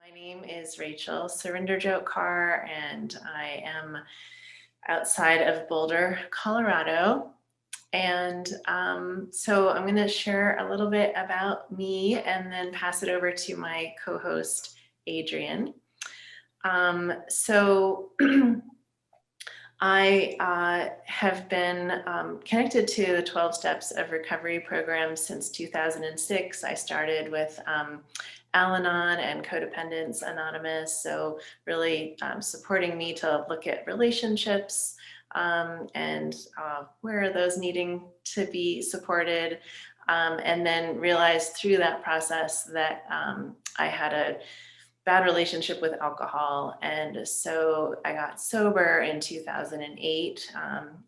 My name is Rachel Surrender Joke Carr, and I am outside of Boulder, Colorado. And so I'm going to share a little bit about me and then pass it over to my co-host, Adrienne. So I have been connected to the 12 Steps of Recovery program since 2006. I started with Al-Anon and Codependence Anonymous, so really supporting me to look at relationships and where are those needing to be supported. And then realized through that process that I had a bad relationship with alcohol. And so I got sober in 2008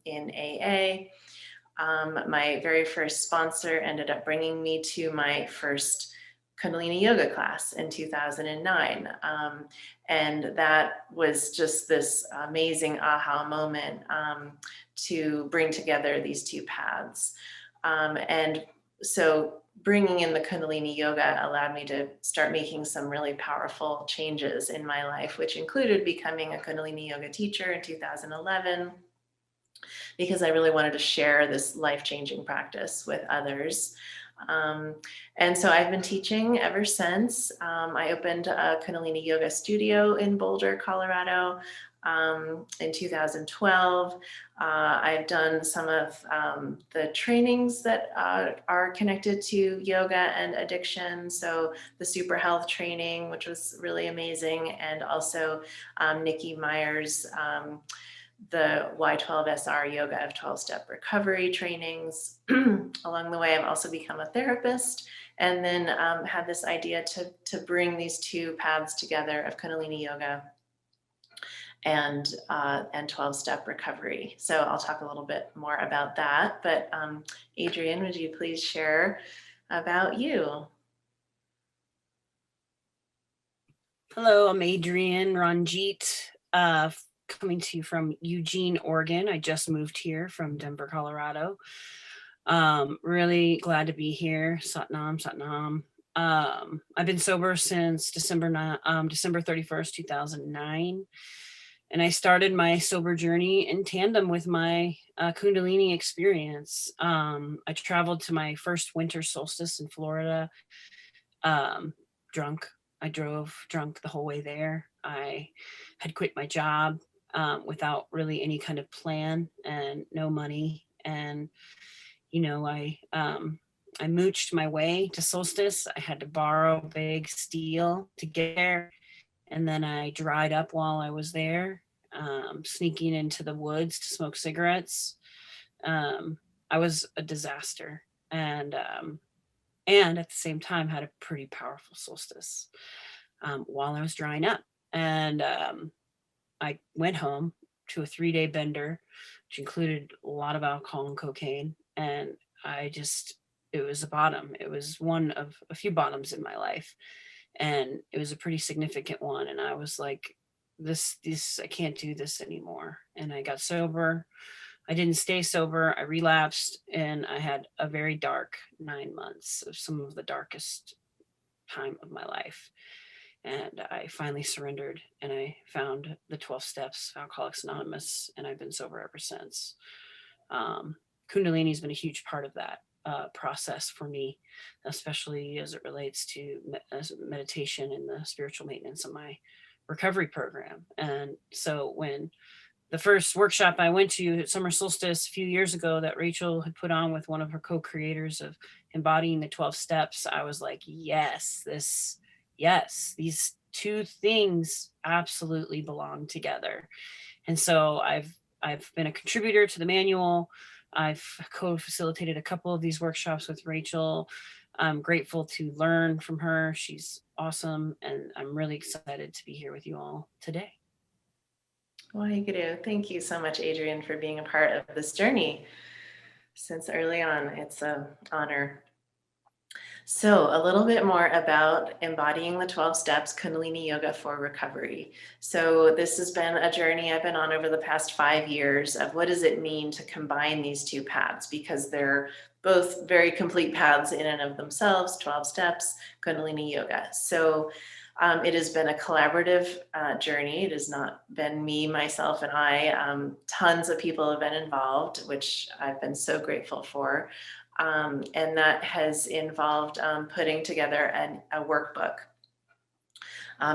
in AA. My very first sponsor ended up bringing me to my first Kundalini Yoga class in 2009. And that was just this amazing aha moment to bring together these two paths. And so bringing in the Kundalini Yoga allowed me to start making some really powerful changes in my life, which included becoming a Kundalini Yoga teacher in 2011, because I really wanted to share this life-changing practice with others. And so I've been teaching ever since. I opened a Kundalini Yoga studio in Boulder, Colorado in 2012. I've done some of the trainings that are connected to yoga and addiction. So the Super Health training, which was really amazing, and also Nikki Meyer's the Ky12 Yoga of 12-Step Recovery trainings. Along the way, I've also become a therapist, and then had this idea to bring these two paths together of Kundalini Yoga and 12-Step Recovery. So I'll talk a little bit more about that. But Adrienne, would you please share about you? Hello, I'm Adrienne Ranjit, coming to you from Eugene, Oregon. I just moved here from Denver, Colorado. Really glad to be here. Satnam, Satnam. I've been sober since December 31st, 2009. And I started my sober journey in tandem with my Kundalini experience. I traveled to my first winter solstice in Florida, drunk. I drove drunk the whole way there. I had quit my job without really any kind of plan and no money. And, I mooched my way to solstice. I had to borrow big steel to get there. And then I dried up while I was there, sneaking into the woods to smoke cigarettes. I was a disaster. And at the same time had a pretty powerful solstice while I was drying up. And I went home to a 3-day bender, which included a lot of alcohol and cocaine. And it was a bottom. It was one of a few bottoms in my life. And it was a pretty significant one. And I was like, this, I can't do this anymore. And I got sober. I didn't stay sober. I relapsed, and I had a very dark 9 months of some of the darkest time of my life. And I finally surrendered, and I found the 12 steps, Alcoholics Anonymous, and I've been sober ever since. Kundalini has been a huge part of that process for me, especially as it relates to meditation and the spiritual maintenance of my recovery program. And so when the first workshop I went to at Summer Solstice a few years ago that Rachel had put on with one of her co-creators of Embodying the 12 Steps, I was like, yes, these two things absolutely belong together. And so I've been a contributor to the manual. I've co-facilitated a couple of these workshops with Rachel. I'm grateful to learn from her. She's awesome. And I'm really excited to be here with you all today. Waheguru. Thank you so much, Adrienne, for being a part of this journey since early on. It's an honor. So a little bit more about embodying the 12 steps, Kundalini Yoga for recovery. So this has been a journey I've been on over the past 5 years of what does it mean to combine these two paths, because they're both very complete paths in and of themselves, 12 steps, Kundalini Yoga. So it has been a collaborative journey. It has not been me, myself, and I. Tons of people have been involved, which I've been so grateful for. And that has involved putting together a workbook.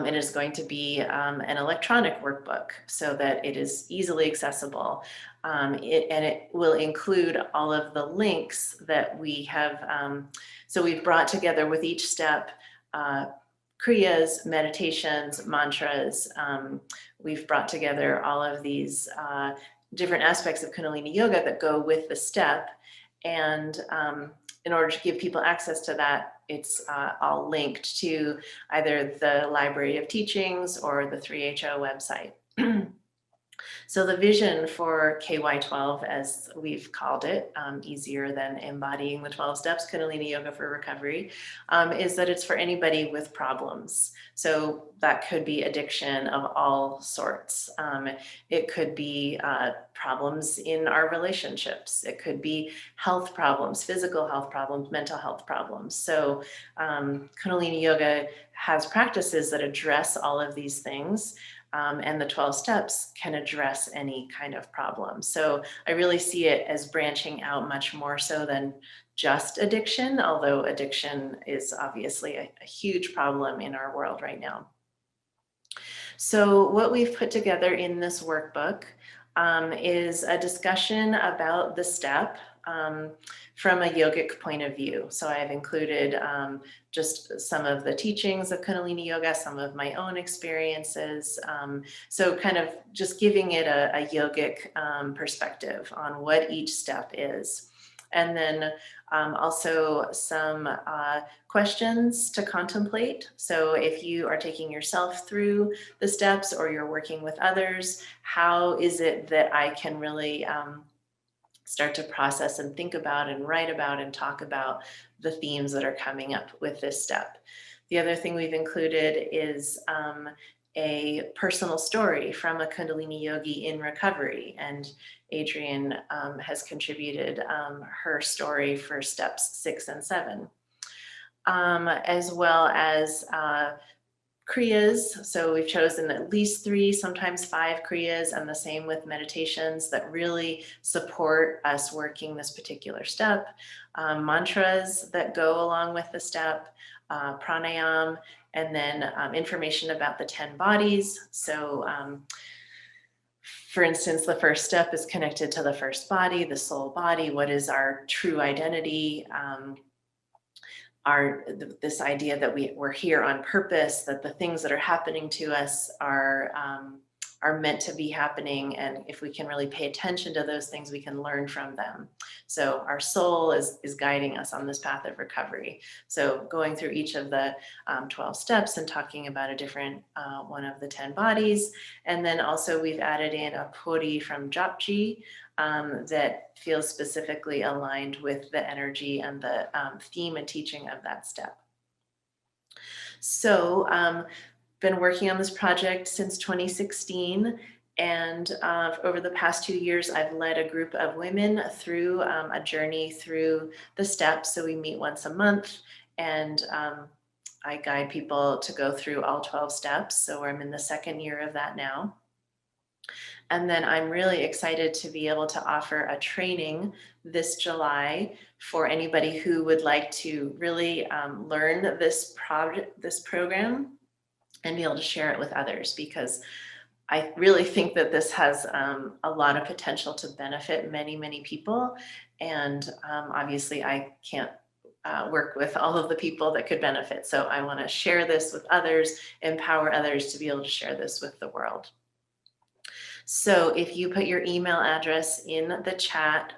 It is going to be an electronic workbook so that it is easily accessible. And it will include all of the links that we have. So we've brought together with each step kriyas, meditations, mantras. We've brought together all of these different aspects of Kundalini Yoga that go with the step. And in order to give people access to that, it's all linked to either the Library of Teachings or the 3HO website. So the vision for Ky12, as we've called it, easier than embodying the 12 steps, Kundalini Yoga for Recovery, is that it's for anybody with problems. So that could be addiction of all sorts. It could be problems in our relationships. It could be health problems, physical health problems, mental health problems. So Kundalini Yoga has practices that address all of these things. And the 12 steps can address any kind of problem. So I really see it as branching out much more so than just addiction, although addiction is obviously a huge problem in our world right now. So what we've put together in this workbook is a discussion about the step from a yogic point of view. So I've included just some of the teachings of Kundalini Yoga, some of my own experiences. So kind of just giving it a yogic perspective on what each step is. And then also some questions to contemplate. So if you are taking yourself through the steps or you're working with others, how is it that I can really start to process and think about and write about and talk about the themes that are coming up with this step? The other thing we've included is a personal story from a Kundalini yogi in recovery. And Adrienne has contributed her story for steps 6 and 7, as well as kriyas. So we've chosen at least 3, sometimes 5 kriyas, and the same with meditations that really support us working this particular step. Mantras that go along with the step, pranayam, and then information about the 10 bodies. So for instance, the first step is connected to the first body, the soul body. What is our true identity? This idea that we're here on purpose, that the things that are happening to us are meant to be happening. And if we can really pay attention to those things, we can learn from them. So our soul is guiding us on this path of recovery. So going through each of the 12 steps and talking about a different one of the 10 bodies. And then also we've added in a puri from Japji, that feels specifically aligned with the energy and the theme and teaching of that step. So been working on this project since 2016. And over the past 2 years, I've led a group of women through a journey through the steps. So we meet once a month, and I guide people to go through all 12 steps. So I'm in the 2nd year of that now. And then I'm really excited to be able to offer a training this July for anybody who would like to really learn this program and be able to share it with others, because I really think that this has a lot of potential to benefit many, many people. And obviously I can't work with all of the people that could benefit. So I want to share this with others, empower others to be able to share this with the world. So if you put your email address in the chat,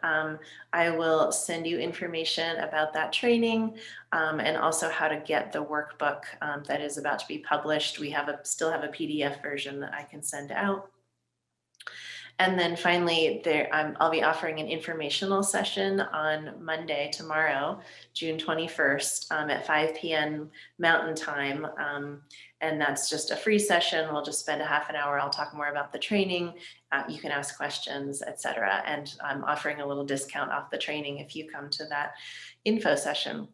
I will send you information about that training, and also how to get the workbook that is about to be published. We still have a PDF version that I can send out. And then finally, I'll be offering an informational session on Monday, tomorrow, June 21st, at 5 p.m. Mountain Time. And that's just a free session. We'll just spend a half an hour. I'll talk more about the training. You can ask questions, etc. And I'm offering a little discount off the training if you come to that info session.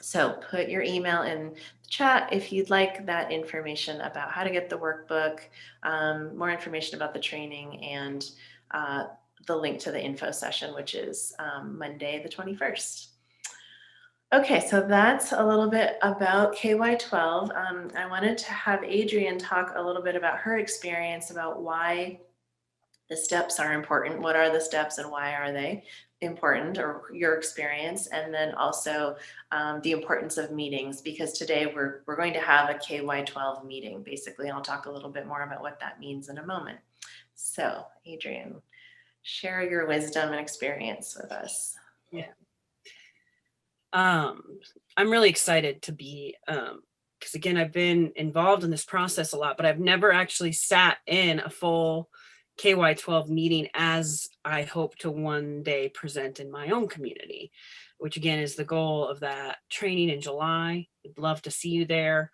So put your email in the chat if you'd like that information about how to get the workbook, more information about the training, and the link to the info session, which is Monday the 21st. Okay, so that's a little bit about KY12. I wanted to have Adrienne talk a little bit about her experience, about why the steps are important. What are the steps and why are they important, or your experience? And then also the importance of meetings, because today we're going to have a KY12 meeting, basically. I'll talk a little bit more about what that means in a moment. So Adrienne, share your wisdom and experience with us. Yeah. I'm really excited to be, because again, I've been involved in this process a lot, but I've never actually sat in a full KY12 meeting as I hope to one day present in my own community, which again is the goal of that training in July. I'd love to see you there,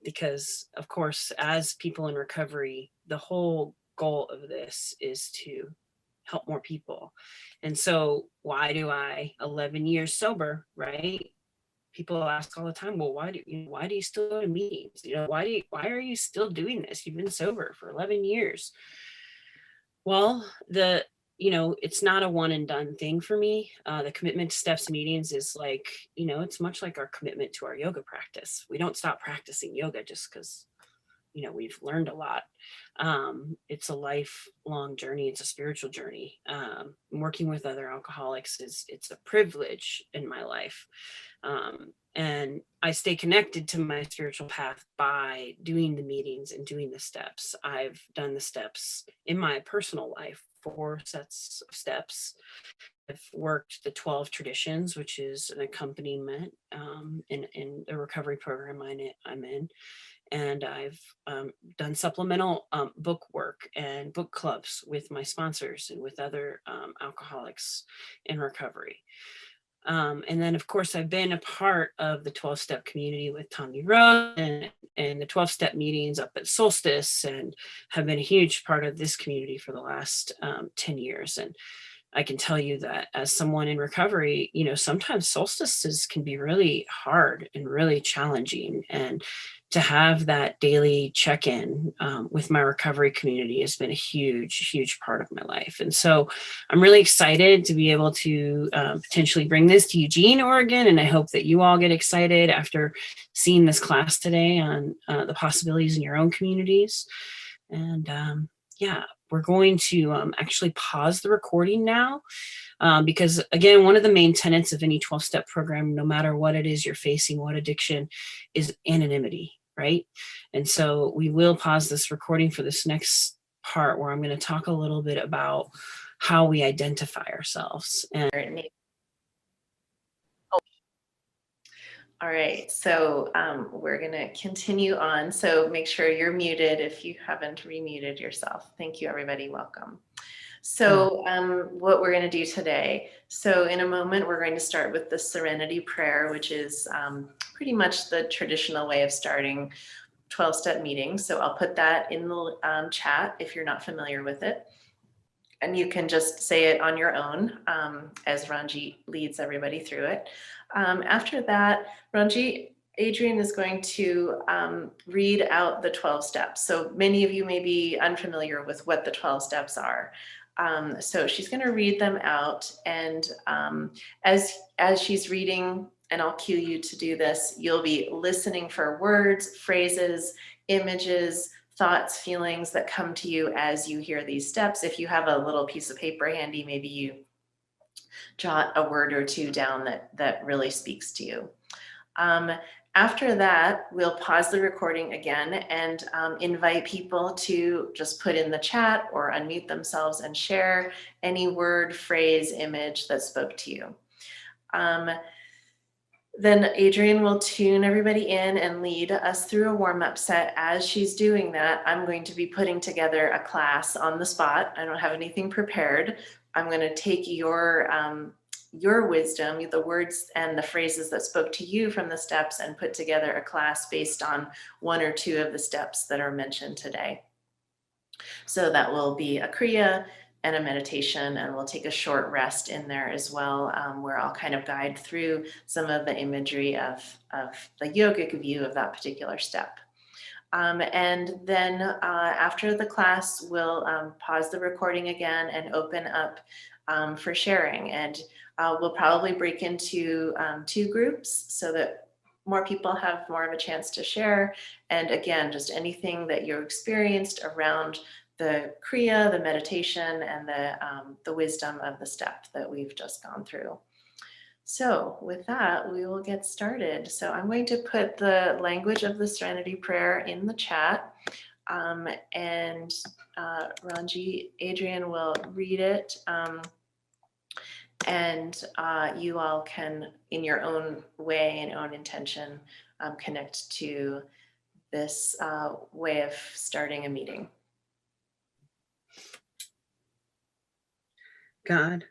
because of course, as people in recovery, the whole goal of this is to help more people. And so why do 11 years sober, right? People ask all the time, well, why do you still go to meetings? Why are you still doing this? You've been sober for 11 years. Well, it's not a one and done thing for me. The commitment to steps meetings is like, it's much like our commitment to our yoga practice. We don't stop practicing yoga just because we've learned a lot. It's a lifelong journey. It's a spiritual journey. Working with other alcoholics it's a privilege in my life. And I stay connected to my spiritual path by doing the meetings and doing the steps. I've done the steps in my personal life, 4 sets of steps. I've worked the 12 traditions, which is an accompaniment in the recovery program I'm in. And I've done supplemental book work and book clubs with my sponsors and with other alcoholics in recovery. And then, of course, I've been a part of the 12-step community with Tommy Rose and the 12-step meetings up at Solstice, and have been a huge part of this community for the last 10 years. And I can tell you that as someone in recovery, sometimes solstices can be really hard and really challenging. And to have that daily check-in with my recovery community has been a huge, huge part of my life. And so I'm really excited to be able to potentially bring this to Eugene, Oregon. And I hope that you all get excited after seeing this class today on the possibilities in your own communities. And yeah, we're going to actually pause the recording now because, again, one of the main tenets of any 12-step program, no matter what it is you're facing, what addiction, is anonymity, right? And so we will pause this recording for this next part where I'm going to talk a little bit about how we identify ourselves. And all right, so we're going to continue on. So make sure you're muted if you haven't remuted yourself. Thank you, everybody. Welcome. So what we're going to do today. So in a moment, we're going to start with the Serenity Prayer, which is pretty much the traditional way of starting 12-step meetings. So I'll put that in the chat if you're not familiar with it. And you can just say it on your own as Ranjit leads everybody through it. After that, Ranjit, Adrienne is going to read out the 12 steps. So many of you may be unfamiliar with what the 12 steps are. So she's going to read them out. And as she's reading, and I'll cue you to do this, you'll be listening for words, phrases, images, thoughts, feelings that come to you as you hear these steps. If you have a little piece of paper handy, maybe you jot a word or two down that really speaks to you. After that, we'll pause the recording again and invite people to just put in the chat or unmute themselves and share any word, phrase, image that spoke to you. Then Adrienne will tune everybody in and lead us through a warm-up set. As she's doing that, I'm going to be putting together a class on the spot. I don't have anything prepared. I'm going to take your wisdom, the words and the phrases that spoke to you from the steps, and put together a class based on one or two of the steps that are mentioned today. So that will be a Kriya and a meditation, and we'll take a short rest in there as well, where I'll kind of guide through some of the imagery of the yogic view of that particular step. And then after the class, we'll pause the recording again and open up for sharing. And we'll probably break into 2 groups so that more people have more of a chance to share. And again, just anything that you experienced around the Kriya, the meditation, and the wisdom of the step that we've just gone through. So with that, we will get started. So I'm going to put the language of the Serenity Prayer in the chat. And Ranji, Adrienne will read it. And you all can, in your own way and own intention, connect to this way of starting a meeting. God,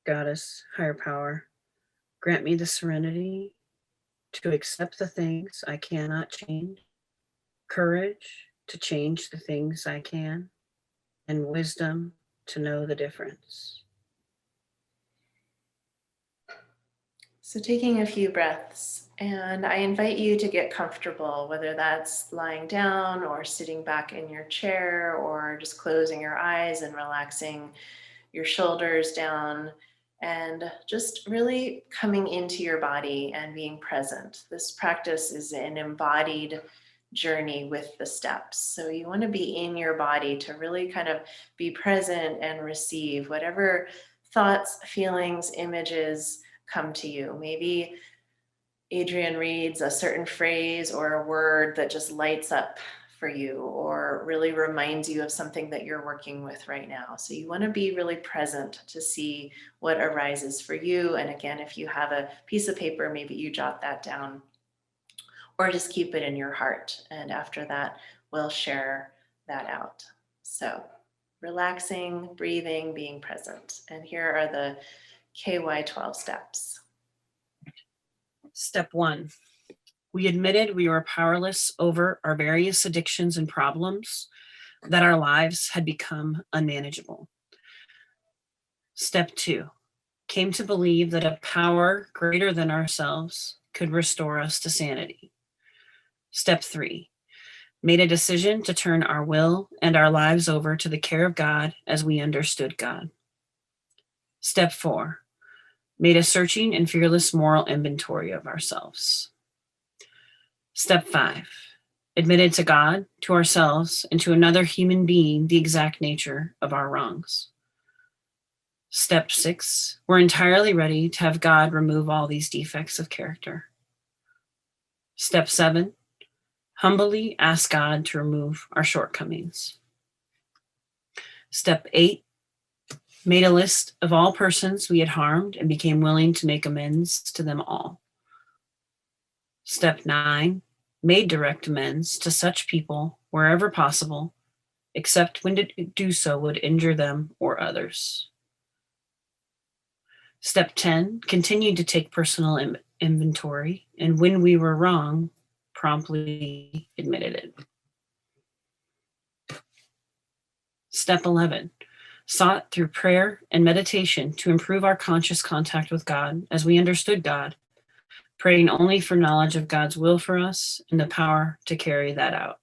Goddess, higher power, grant me the serenity to accept the things I cannot change, courage to change the things I can, and wisdom to know the difference. So taking a few breaths, and I invite you to get comfortable, whether that's lying down or sitting back in your chair or just closing your eyes and relaxing your shoulders down, and just really coming into your body and being present. This practice is an embodied journey with the steps. So you want to be in your body to really kind of be present and receive whatever thoughts, feelings, images come to you. Maybe Adrienne reads a certain phrase or a word that just lights up for you or really reminds you of something that you're working with right now. So you want to be really present to see what arises for you. And again, if you have a piece of paper, maybe you jot that down or just keep it in your heart. And after that, we'll share that out. So relaxing, breathing, being present. And here are the Ky12 steps. Step 1. We admitted we were powerless over our various addictions and problems, that our lives had become unmanageable. Step 2. Came to believe that a power greater than ourselves could restore us to sanity. Step 3. Made a decision to turn our will and our lives over to the care of God as we understood God. Step 4. Made a searching and fearless moral inventory of ourselves. Step 5. Admitted to God, to ourselves, and to another human being the exact nature of our wrongs. Step 6. We're entirely ready to have God remove all these defects of character. Step 7. Humbly ask God to remove our shortcomings. Step 8. Made a list of all persons we had harmed and became willing to make amends to them all. Step 9. Made direct amends to such people wherever possible, except when to do so would injure them or others. Step 10. Continued to take personal inventory, and when we were wrong, promptly admitted it. Step 11. Sought through prayer and meditation to improve our conscious contact with God as we understood God, praying only for knowledge of God's will for us and the power to carry that out.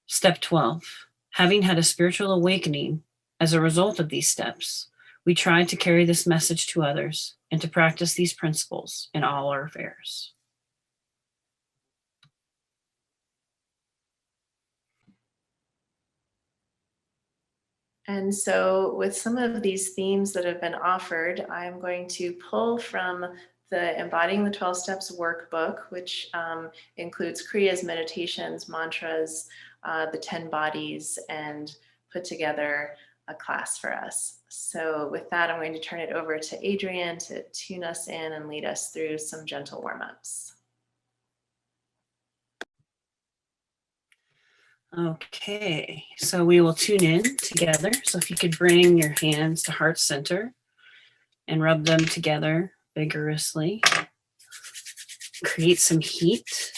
Step 12. Having had a spiritual awakening as a result of these steps, we tried to carry this message to others and to practice these principles in all our affairs. And so with some of these themes that have been offered, I'm going to pull from the Embodying the 12 Steps workbook, which includes Kriyas, meditations, mantras, the 10 bodies, and put together a class for us. So with that, I'm going to turn it over to Adrienne to tune us in and lead us through some gentle warm-ups. Okay, so we will tune in together. So if you could bring your hands to heart center and rub them together vigorously. Create some heat.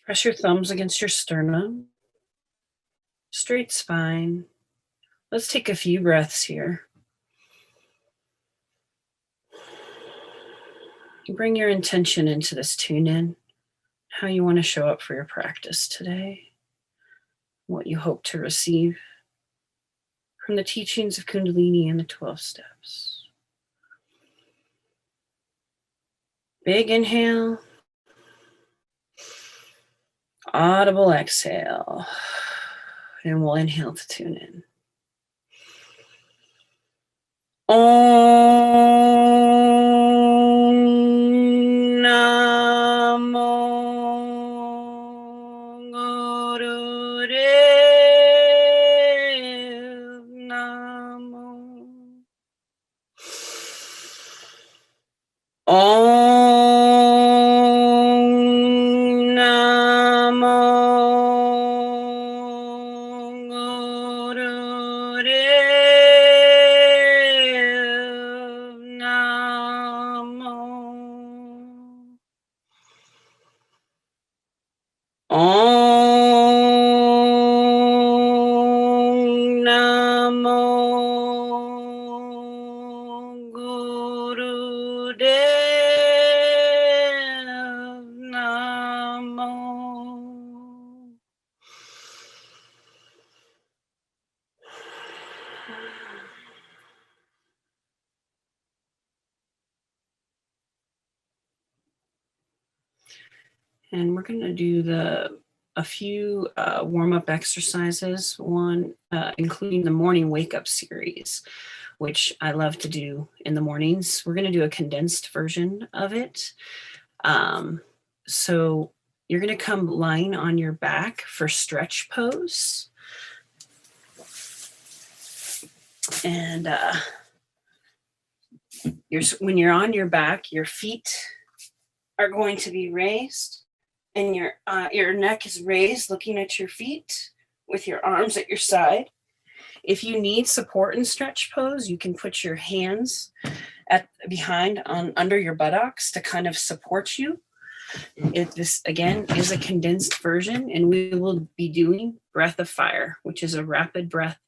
Press your thumbs against your sternum. Straight spine. Let's take a few breaths here. Bring your intention into this tune in, how you want to show up for your practice today, what you hope to receive from the teachings of Kundalini and the 12 steps. Big inhale, audible exhale, and we'll inhale to tune in. Om Namo Gurudev Namo. Om Namo Gurudev Namo. Om Namo Gurudev Namo. And we're going to do a few warm-up exercises, one including the morning wake-up series, which I love to do in the mornings. We're going to do a condensed version of it. So you're going to come lying on your back for stretch pose. And when you're on your back, your feet are going to be raised. And your neck is raised, looking at your feet with your arms at your side. If you need support in stretch pose, you can put your hands under your buttocks to kind of support you. This, again, is a condensed version, and we will be doing breath of fire, which is a rapid breath.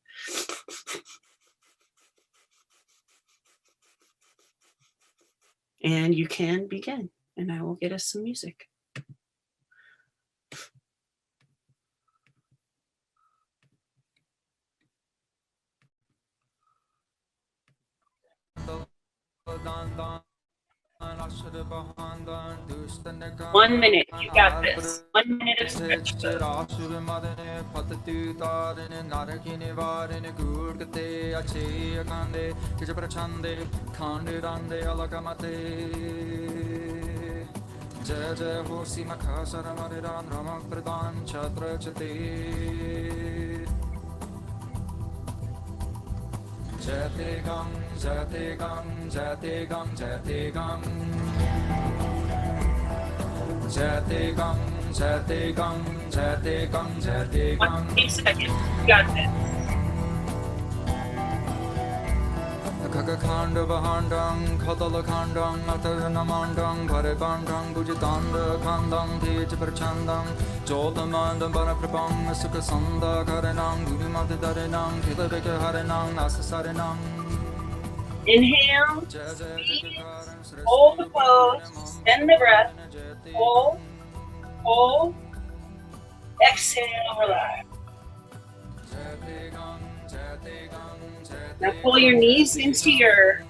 And you can begin, and I will get us some music. One minute, you got this. 1 minute of stretch pose. Jate Gang, Jate Gang, Jate Gang, Jate Gang. Jate Gang, Jate Gang, Jate Gang, Jate Gang. 1 second, you got this. Kakakhand Bahandang, Khatalakhandang, Ataranamandang, Bharebandang, Bujitanda, Khandang, Tej Prachandang, Jotamandam, Baraprabang, Sukasanda, Karanang, Gurimatadaranang, Kilabeka Haranang, Asasaranang. Inhale, squeeze, hold the pose, extend the breath, hold, exhale, relax. Now pull your knees into your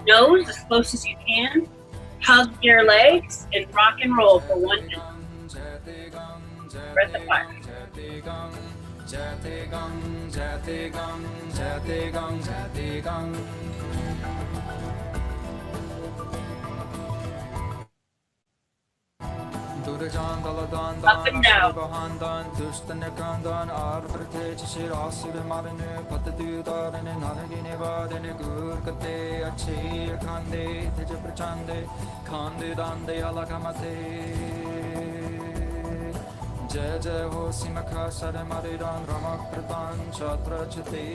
nose as close as you can. Hug your legs and rock and roll for 1 minute. Breath of fire. Up and down. जय जय हो सिमखा sir मरिदान रमकृतान छत्र छते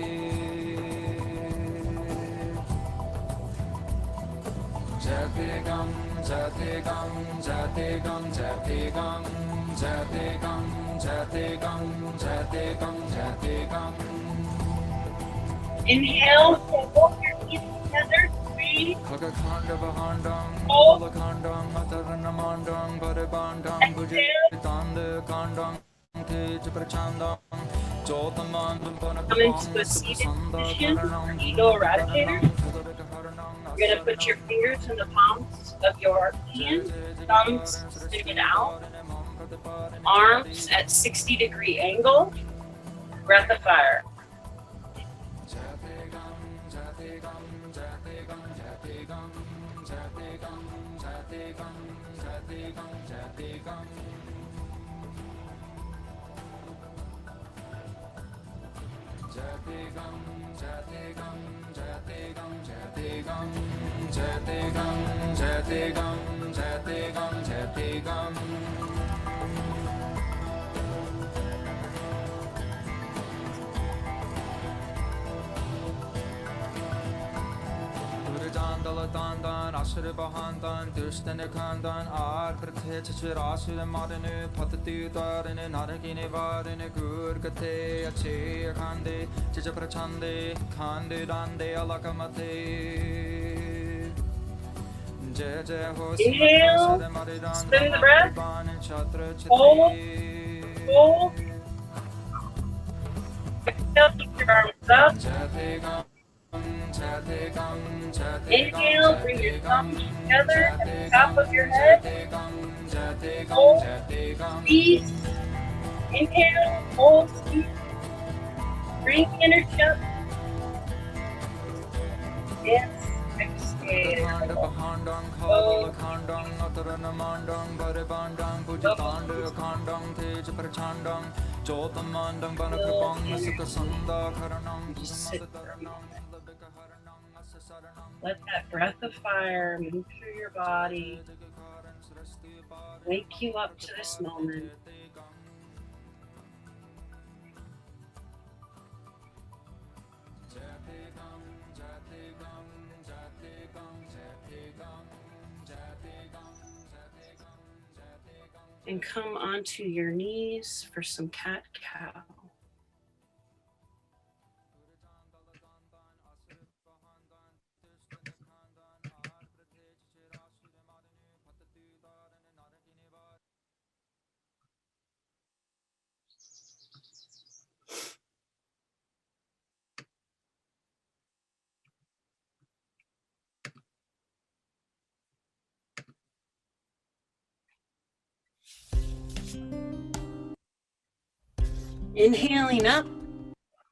जयते गम जयते गम जयते गम जयते गम जयते गम जयते गम जयते गम जयते गम. Inhale, hold your feet together, breathe. Khagakhanda bahandam, Hold. balakhandam, mataranamandam, barabandam, bhujitanda kandam, tej prachandam, jotamandam, Come into a seated position, ego eradicator. You're going to put your fingers in the palms of your hands, thumbs sticking out, arms at 60-degree angle, breath of fire. Dandan, Ashra Bahandan, Dustan Kandan, Ar Pratech Rasu Marinu, Patatu Darin, Narakini Varin, Gurgate, Ache, Kande, Chichaprachande, Kande Dande, Alakamate. Inhale, spin the breath, hold, hold. Exhale, keep your arms up. Inhale, bring your thumbs together at the top of your head. Hold, squeeze. Inhale, hold, squeeze. Bring energy up. Yes, exhale. Just sit for a moment. Let that breath of fire move through your body. Wake you up to this moment. And come onto your knees for some cat-cow. Inhaling up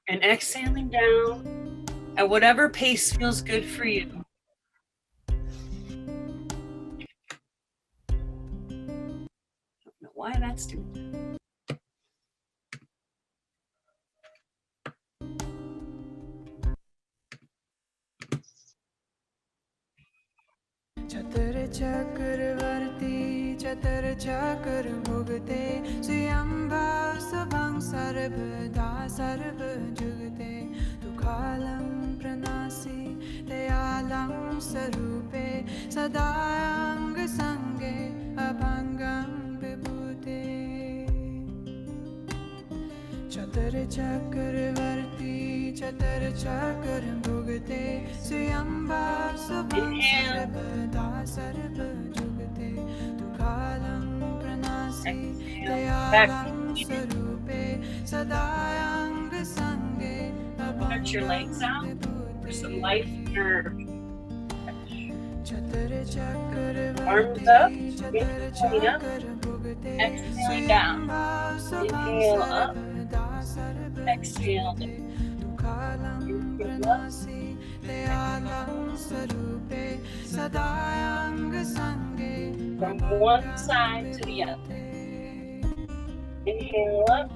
and exhaling down at whatever pace feels good for you. Don't know why that's doing that. चतर चक्रवर्ती चतर चक्र भुगते स्वयंभाव सभं सर्वदा सर्व जुगते दुःखालं प्रणासि दयालं स्वरूपे सदांग संगे अभंगं विभूते चतर चक्रवर्ती चतर चक्र भुगते स्वयंभाव सभं सर्वदा सर्व जुगते दुःखालं प्रणासि दयालं स्वरूपे सदांग संगे Stretch your legs out for some life nerve. Arms up, inhaling up, exhaling down. Inhale up, exhale down. From one side to the other. Inhale up,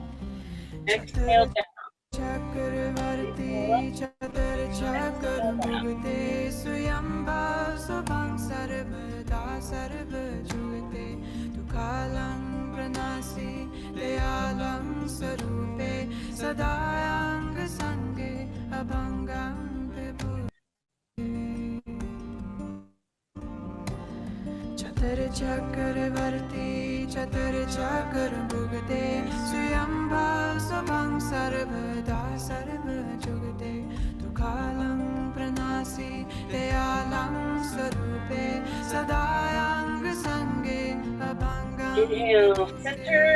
exhale down. Chakraborty Inhale up, चतर चक्र exhale down. भुगते स्वयंभव स्वभं सर्वदा सर्वजुगते तुकालं प्रणासि दयालं स्वरूपे सदायांग संगे अभंगं विभुते चतर चक्रवर्ती चतर चक्र भुगते स्वयंभव स्वभं सर्वदा सर्वजुगते तुकालं प्रणासि दयालं स्वरूपे सदायांग संगे अभंगं Inhale, center.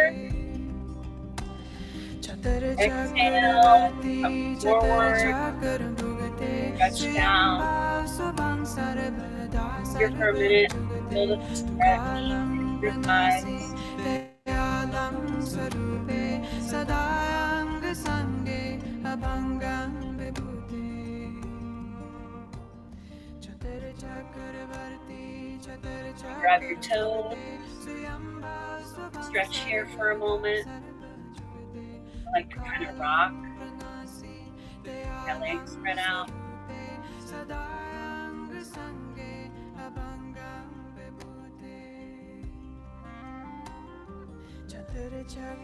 चतर Exhale, चक्रवर्ती come चतर forward. चक्र भुगते Stretch down. स्वयंभव स्वभं सर्वदा Here for a minute. Feel the सर्वजुगते stretch तुकालं in your प्रणासि thighs. दयालं स्वरूपे सदायांग संगे अभंगं विभुते चतर चक्रवर्ती चतर Grab your चक्र toes. स्वयंभव स्वभं Stretch here for a moment. I like to kind of rock. My legs spread out.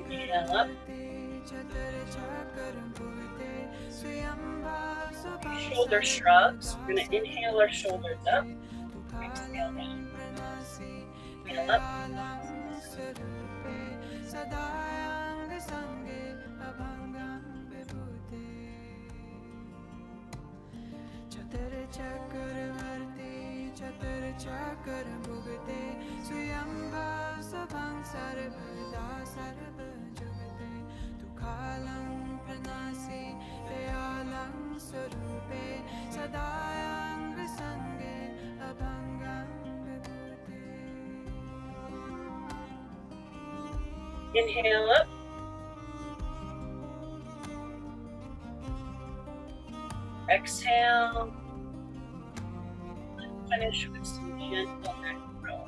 Inhale up. Shoulder shrugs. We're going to inhale our shoulders up. Exhale down. Inhale up. चतर चक्रवर्ती चतर चक्र भुगते स्वयंभव स्वभं सर्वदा सर्वजुगते तुकालं प्रणासि दयालं स्वरूपे सदायांग संगे अभंगं Vibhute Inhale up. Exhale. Finish with some gentle neck roll.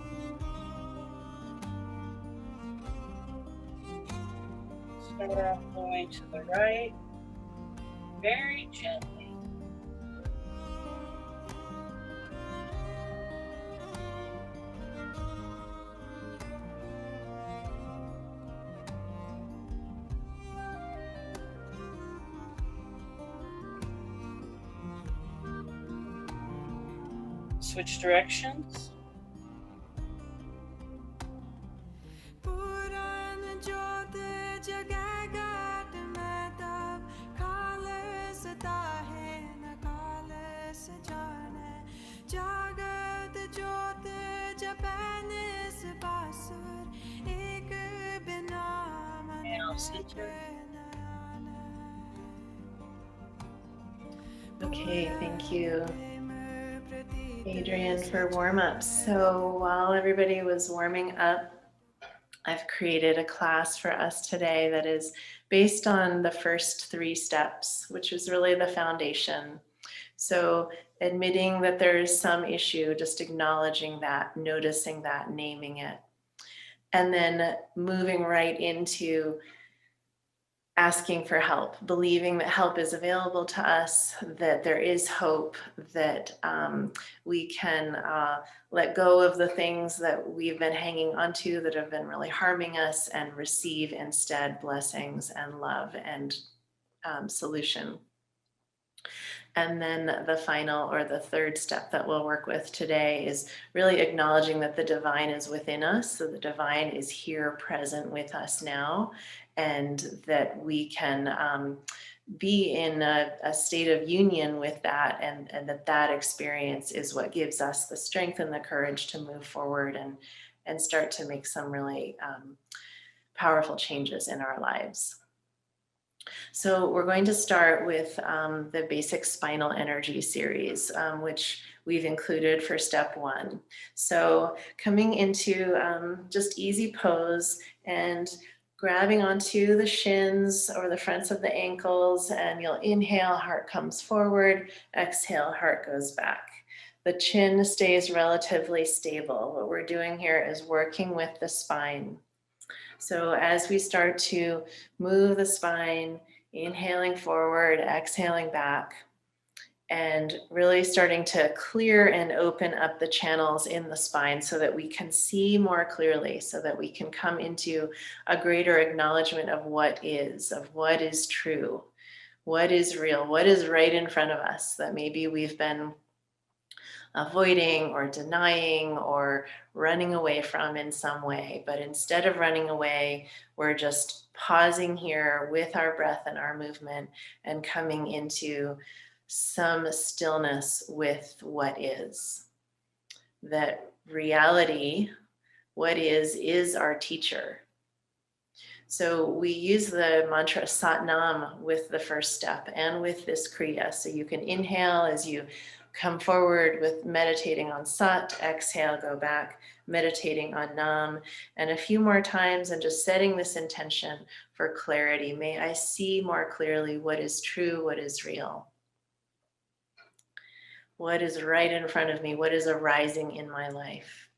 Start off going to the right, very gently. Switch directions. पुराण जोत जगैगाट में तब खालसता है न खालस जाने जागत जोत जपैने बासुर एक बिना मन Now center. Okay, thank you, Adrienne, for warm-ups. So while everybody was warming up, I've created a class for us today that is based on the first 3 steps, which is really the foundation. So admitting that there is some issue, just acknowledging that, noticing that, naming it, and then moving right into asking for help, believing that help is available to us, that there is hope, that we can let go of the things that we've been hanging onto that have been really harming us and receive instead blessings and love and solution. And then the final or the third step that we'll work with today is really acknowledging that the divine is within us. So the divine is here present with us now, and that we can be in a state of union with that, and that experience is what gives us the strength and the courage to move forward and start to make some really powerful changes in our lives. So we're going to start with the basic spinal energy series, which we've included for step 1. So coming into just easy pose and grabbing onto the shins or the fronts of the ankles, and you'll inhale, heart comes forward, exhale, heart goes back. The chin stays relatively stable. What we're doing here is working with the spine. So as we start to move the spine, inhaling forward, exhaling back, and really starting to clear and open up the channels in the spine so that we can see more clearly, so that we can come into a greater acknowledgement of what is true, what is real, what is right in front of us that maybe we've been avoiding or denying or running away from in some way. But instead of running away, we're just pausing here with our breath and our movement and coming into some stillness with what is. That reality, what is our teacher. So we use the mantra Sat Nam with the first step and with this Kriya. So you can inhale as you come forward with meditating on Sat, exhale, go back, meditating on Nam, and a few more times and just setting this intention for clarity. May I see more clearly what is true, what is real. What is right in front of me? What is arising in my life?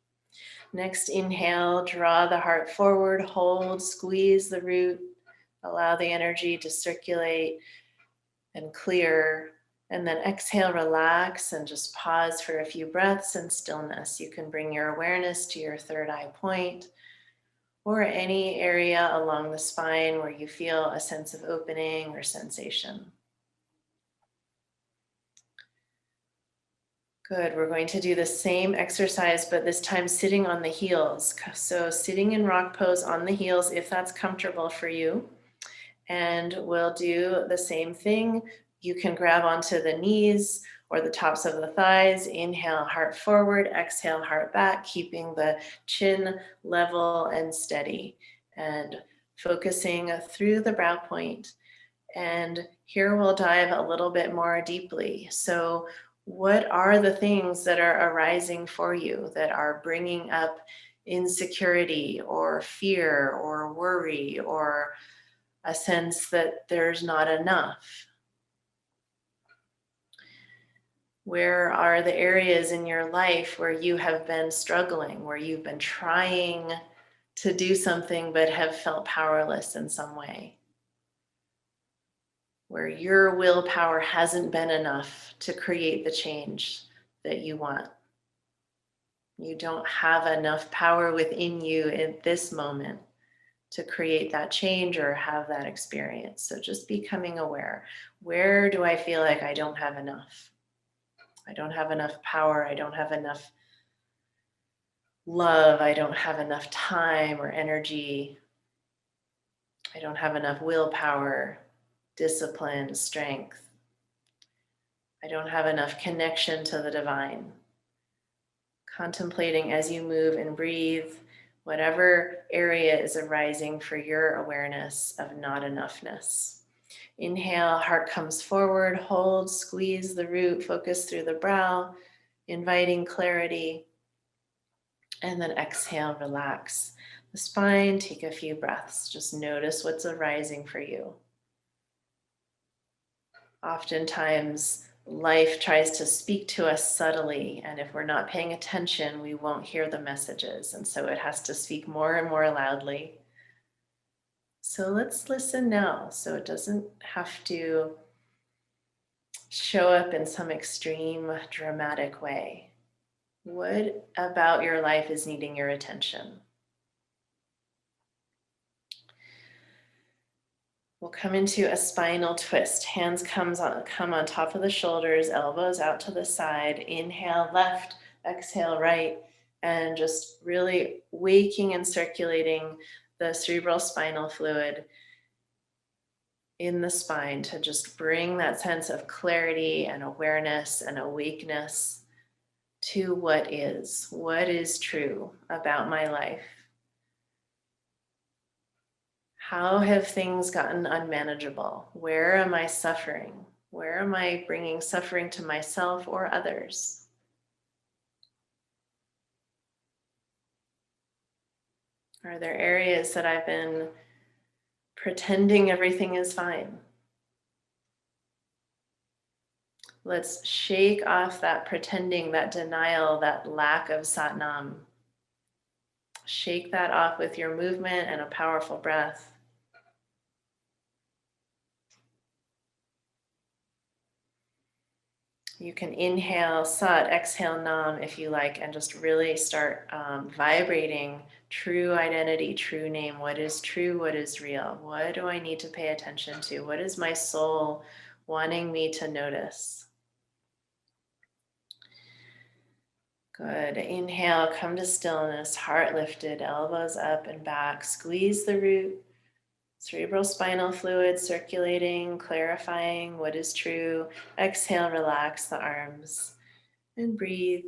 Next, inhale, draw the heart forward, hold, squeeze the root, allow the energy to circulate and clear. And then exhale, relax, and just pause for a few breaths and stillness. You can bring your awareness to your third eye point or any area along the spine where you feel a sense of opening or sensation. Good, we're going to do the same exercise, but this time sitting on the heels. So sitting in rock pose on the heels, if that's comfortable for you. And we'll do the same thing. You can grab onto the knees or the tops of the thighs. Inhale, heart forward, exhale, heart back, keeping the chin level and steady. And focusing through the brow point. And here we'll dive a little bit more deeply. So what are the things that are arising for you that are bringing up insecurity or fear or worry or a sense that there's not enough? Where are the areas in your life where you have been struggling, where you've been trying to do something but have felt powerless in some way? Where your willpower hasn't been enough to create the change that you want. You don't have enough power within you at this moment to create that change or have that experience. So just becoming aware. Where do I feel like I don't have enough? I don't have enough power. I don't have enough love. I don't have enough time or energy. I don't have enough willpower, discipline, strength. I don't have enough connection to the divine. Contemplating as you move and breathe, whatever area is arising for your awareness of not enoughness. Inhale, heart comes forward, hold, squeeze the root, focus through the brow, inviting clarity. And then exhale, relax the spine, take a few breaths. Just notice what's arising for you. Oftentimes, life tries to speak to us subtly, and if we're not paying attention, we won't hear the messages. And so it has to speak more and more loudly. So let's listen now. So it doesn't have to show up in some extreme, dramatic way. What about your life is needing your attention? We'll come into a spinal twist. Hands come on top of the shoulders, elbows out to the side. Inhale left, exhale right, and just really waking and circulating the cerebral spinal fluid in the spine to just bring that sense of clarity and awareness and awakeness to what is true about my life. How have things gotten unmanageable? Where am I suffering? Where am I bringing suffering to myself or others? Are there areas that I've been pretending everything is fine? Let's shake off that pretending, that denial, that lack of Satnam. Shake that off with your movement and a powerful breath. You can inhale Sat, exhale Nam if you like, and just really start vibrating true identity, true name. What is true? What is real? What do I need to pay attention to? What is my soul wanting me to notice? Good. Inhale, come to stillness, heart lifted, elbows up and back. Squeeze the root. Cerebral spinal fluid circulating, clarifying what is true. Exhale, relax the arms and breathe.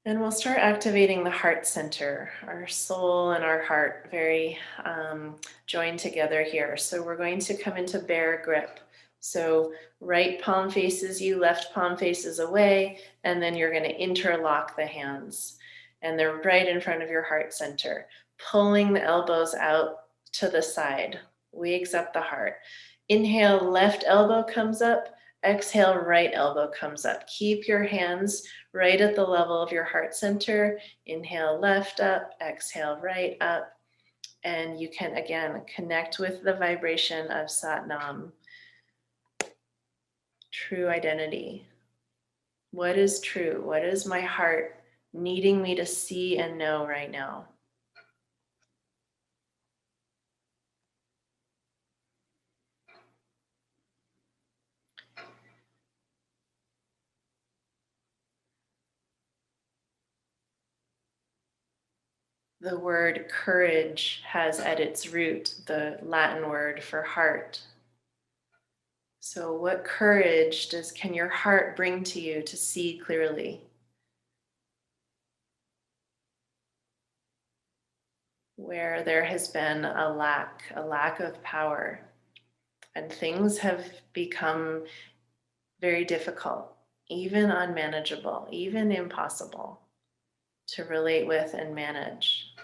And we'll start activating the heart center, our soul and our heart very joined together here. So we're going to come into bear grip. So right palm faces you, left palm faces away, and then you're going to interlock the hands. And they're right in front of your heart center. Pulling the elbows out to the side wakes up the heart. Inhale, left elbow comes up. Exhale, right elbow comes up. Keep your hands right at the level of your heart center. Inhale, left up. Exhale, right up. And you can, again, connect with the vibration of Sat Nam. True identity. What is true? What is my heart needing me to see and know right now? The word courage has at its root the Latin word for heart. So what courage can your heart bring to you to see clearly? Where there has been a lack of power, and things have become very difficult, even unmanageable, even impossible to relate with and manage.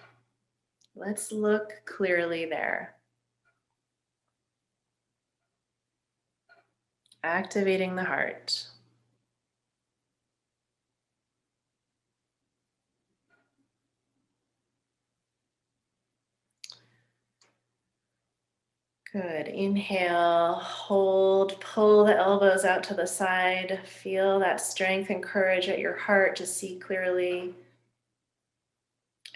Let's look clearly there. Activating the heart. Good. Inhale, hold, pull the elbows out to the side. Feel that strength and courage at your heart to see clearly.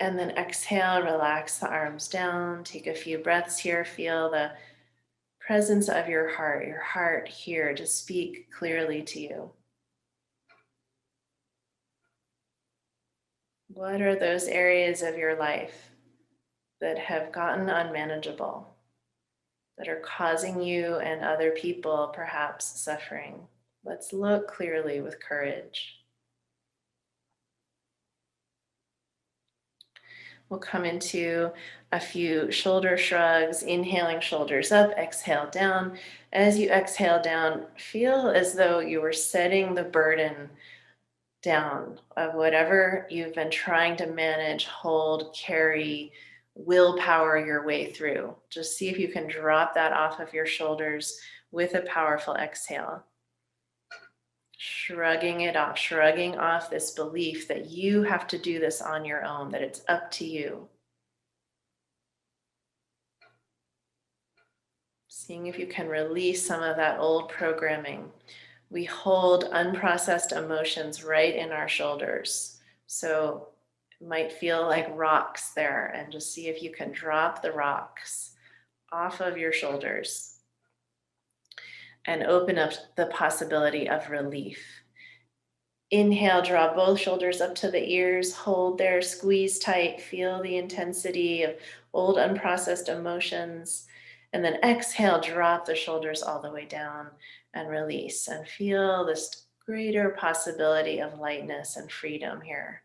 And then exhale, relax the arms down. Take a few breaths here. Feel the presence of your heart here to speak clearly to you. What are those areas of your life that have gotten unmanageable, that are causing you and other people perhaps suffering? Let's look clearly with courage. We'll come into a few shoulder shrugs, inhaling shoulders up, exhale down. As you exhale down, feel as though you were setting the burden down of whatever you've been trying to manage, hold, carry, willpower your way through. Just see if you can drop that off of your shoulders with a powerful exhale. Shrugging it off, shrugging off this belief that you have to do this on your own, that it's up to you. Seeing if you can release some of that old programming. We hold unprocessed emotions right in our shoulders. So it might feel like rocks there, and just see if you can drop the rocks off of your shoulders and open up the possibility of relief. Inhale, draw both shoulders up to the ears, hold there, squeeze tight, feel the intensity of old unprocessed emotions. And then exhale, drop the shoulders all the way down and release, and feel this greater possibility of lightness and freedom here.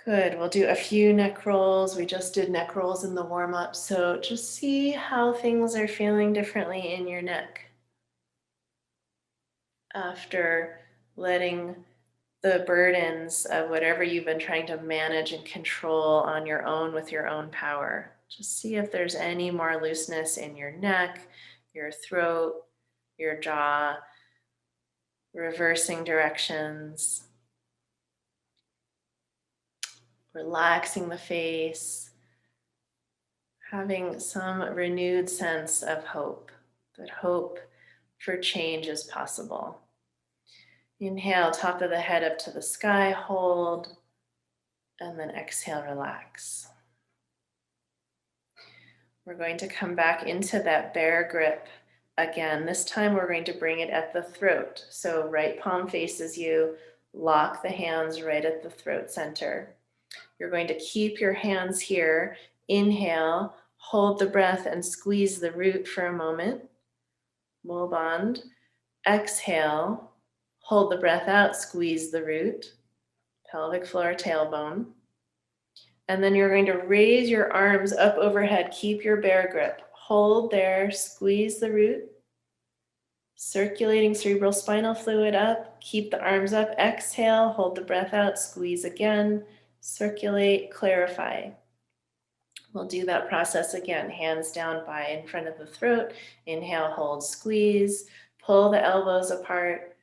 Good. We'll do a few neck rolls. We just did neck rolls in the warm-up, so just see how things are feeling differently in your neck after letting the burdens of whatever you've been trying to manage and control on your own with your own power. Just see if there's any more looseness in your neck, your throat, your jaw, reversing directions, relaxing the face, having some renewed sense of hope, that hope for change is possible. Inhale, top of the head up to the sky, hold, and then exhale, relax. We're going to come back into that bear grip again. This time we're going to bring it at the throat. So right palm faces you, lock the hands right at the throat center. You're going to keep your hands here. Inhale, hold the breath and squeeze the root for a moment. Mulband. Exhale, hold the breath out, squeeze the root, pelvic floor, tailbone. And then you're going to raise your arms up overhead. Keep your bear grip. Hold there, squeeze the root. Circulating cerebral spinal fluid up. Keep the arms up. Exhale, hold the breath out, squeeze again. Circulate, clarify. We'll do that process again. Hands down by in front of the throat. Inhale, hold, squeeze. Pull the elbows apart,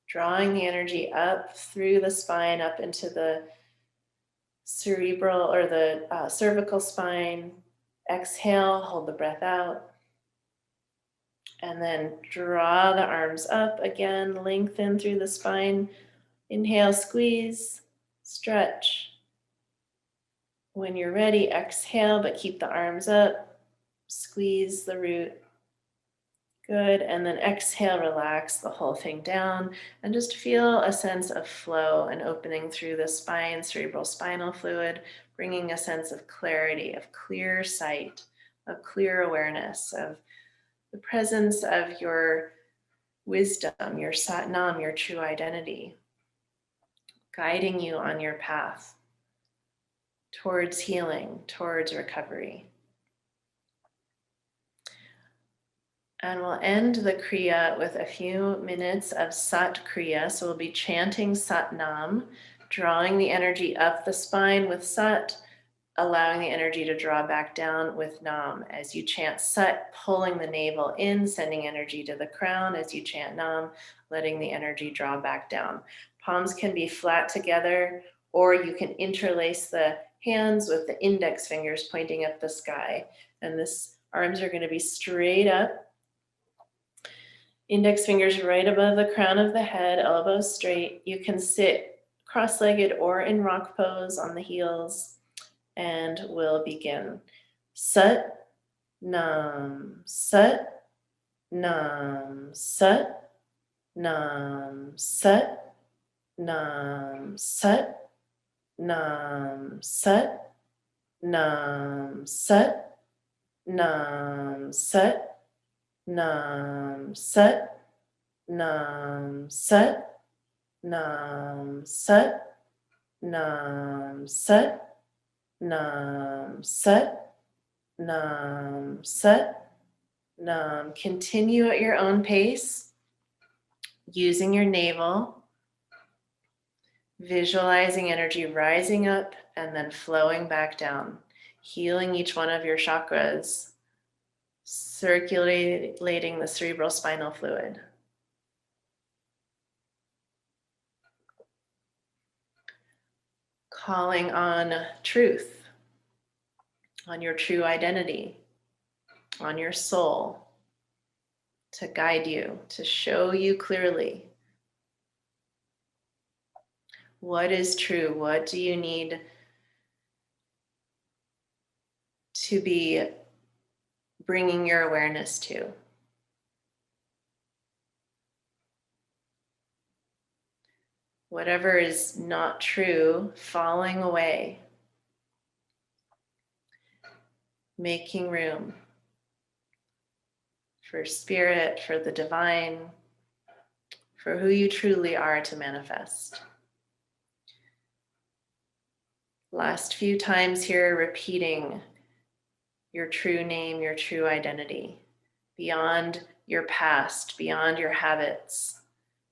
drawing the energy up through the spine, up into the cerebral or the cervical spine. Exhale, hold the breath out. And then draw the arms up again, lengthen through the spine. Inhale, squeeze, stretch. When you're ready, exhale, but keep the arms up. Squeeze the root. Good, and then exhale, relax the whole thing down and just feel a sense of flow and opening through the spine, cerebral spinal fluid, bringing a sense of clarity, of clear sight, of clear awareness, of the presence of your wisdom, your Satnam, your true identity, guiding you on your path towards healing, towards recovery. And we'll end the Kriya with a few minutes of Sat Kriya. So we'll be chanting Sat Nam, drawing the energy up the spine with Sat, allowing the energy to draw back down with Nam. As you chant Sat, pulling the navel in, sending energy to the crown. As you chant Nam, letting the energy draw back down. Palms can be flat together, or you can interlace the hands with the index fingers pointing up the sky. And this arms are going to be straight up. Index fingers right above the crown of the head, elbows straight. You can sit cross-legged or in rock pose on the heels. And we'll begin. Sat, Nam, Sat, Nam, Sat, Nam, Sat, Nam, Sat, Nam, Sat, Nam, Sat, Nam, Sat, Nam, Sat, Nam, Sat, Nam, Sat, Nam, Sat, Nam, Sat, Nam, Sat, Nam. Continue at your own pace, using your navel, visualizing energy rising up and then flowing back down, healing each one of your chakras, circulating the cerebral spinal fluid. Calling on truth, on your true identity, on your soul, to guide you, to show you clearly what is true, what do you need to be bringing your awareness to. Whatever is not true, falling away, making room for spirit, for the divine, for who you truly are to manifest. Last few times here, repeating your true name, your true identity, beyond your past, beyond your habits,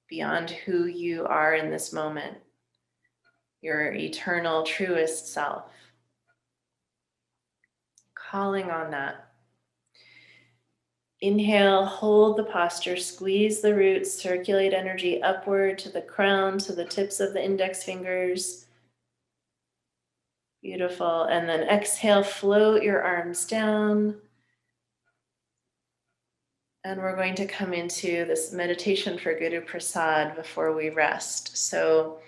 beyond who you are in this moment, your eternal, truest self. Calling on that. Inhale, hold the posture, squeeze the roots, circulate energy upward to the crown, to the tips of the index fingers. Beautiful. And then exhale, float your arms down. And we're going to come into this meditation for Guru Prasad before we rest. So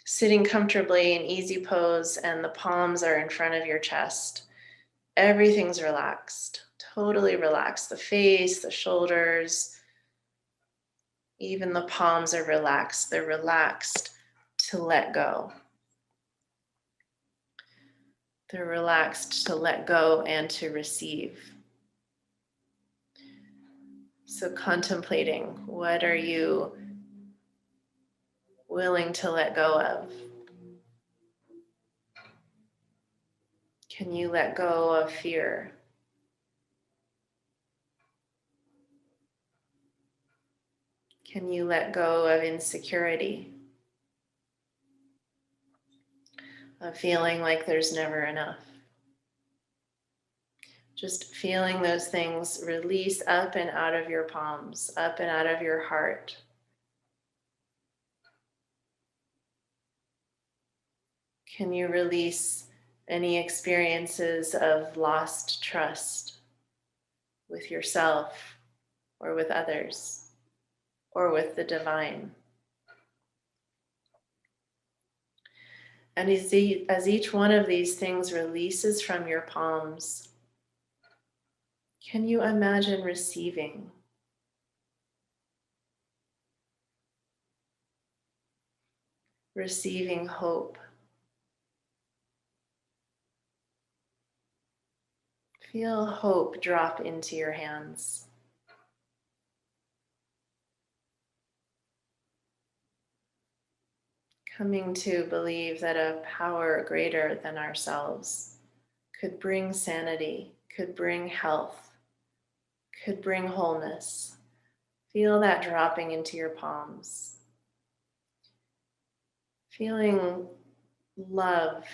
sitting comfortably in easy pose and the palms are in front of your chest. Everything's relaxed, totally relaxed. The face, the shoulders, even the palms are relaxed. They're relaxed to let go. They're relaxed to let go and to receive. So contemplating, what are you willing to let go of? Can you let go of fear? Can you let go of insecurity? Of feeling like there's never enough? Just feeling those things release up and out of your palms, up and out of your heart. Can you release any experiences of lost trust with yourself or with others or with the divine? And as each one of these things releases from your palms, can you imagine receiving? Receiving hope. Feel hope drop into your hands. Coming to believe that a power greater than ourselves could bring sanity, could bring health, could bring wholeness. Feel that dropping into your palms. Feeling love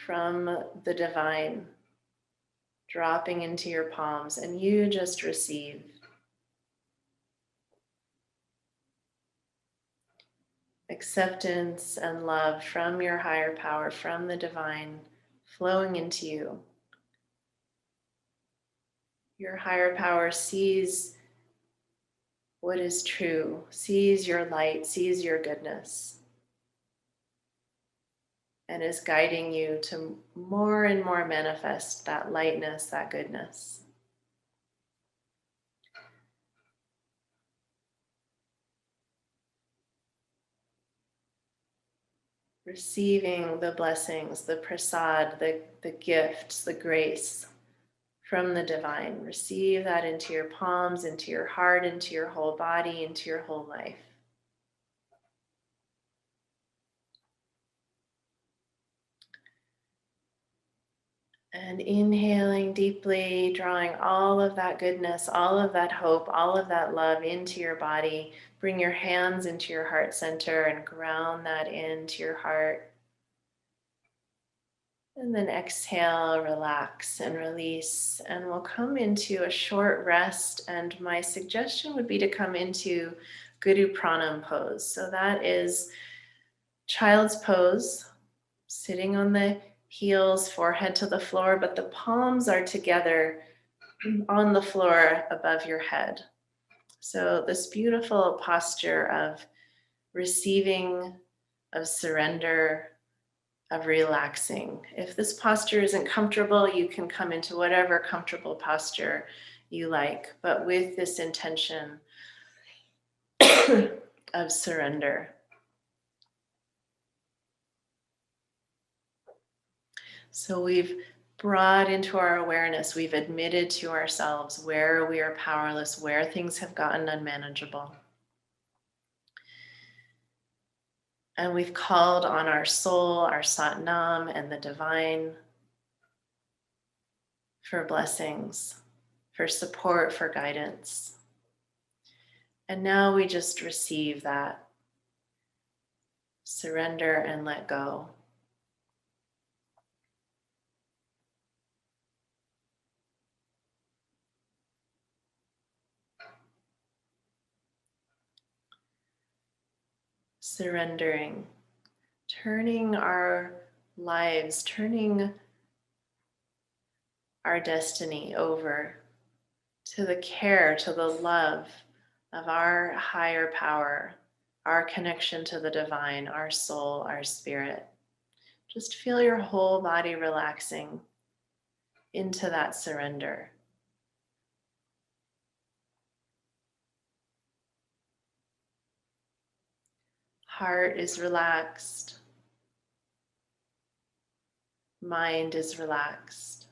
from the divine dropping into your palms, and you just receive. Acceptance and love from your higher power, from the divine, flowing into you. Your higher power sees what is true, sees your light, sees your goodness, and is guiding you to more and more manifest that lightness, that goodness. Receiving the blessings, the prasad, the gifts, the grace from the divine. Receive that into your palms, into your heart, into your whole body, into your whole life. And inhaling deeply, drawing all of that goodness, all of that hope, all of that love into your body. Bring your hands into your heart center and ground that into your heart. And then exhale, relax and release. And we'll come into a short rest. And my suggestion would be to come into Guru Pranam pose. So that is child's pose, sitting on the heels, forehead to the floor, but the palms are together on the floor above your head. So this beautiful posture of receiving, of surrender, of relaxing. If this posture isn't comfortable, you can come into whatever comfortable posture you like, but with this intention of surrender. So we've brought into our awareness, we've admitted to ourselves where we are powerless, where things have gotten unmanageable. And we've called on our soul, our Sat Nam, and the divine for blessings, for support, for guidance. And now we just receive that. Surrender and let go. surrendering, turning our lives, turning our destiny over to the care, to the love of our higher power, our connection to the divine, our soul, our spirit. Just feel your whole body relaxing into that surrender. Heart is relaxed. Mind is relaxed.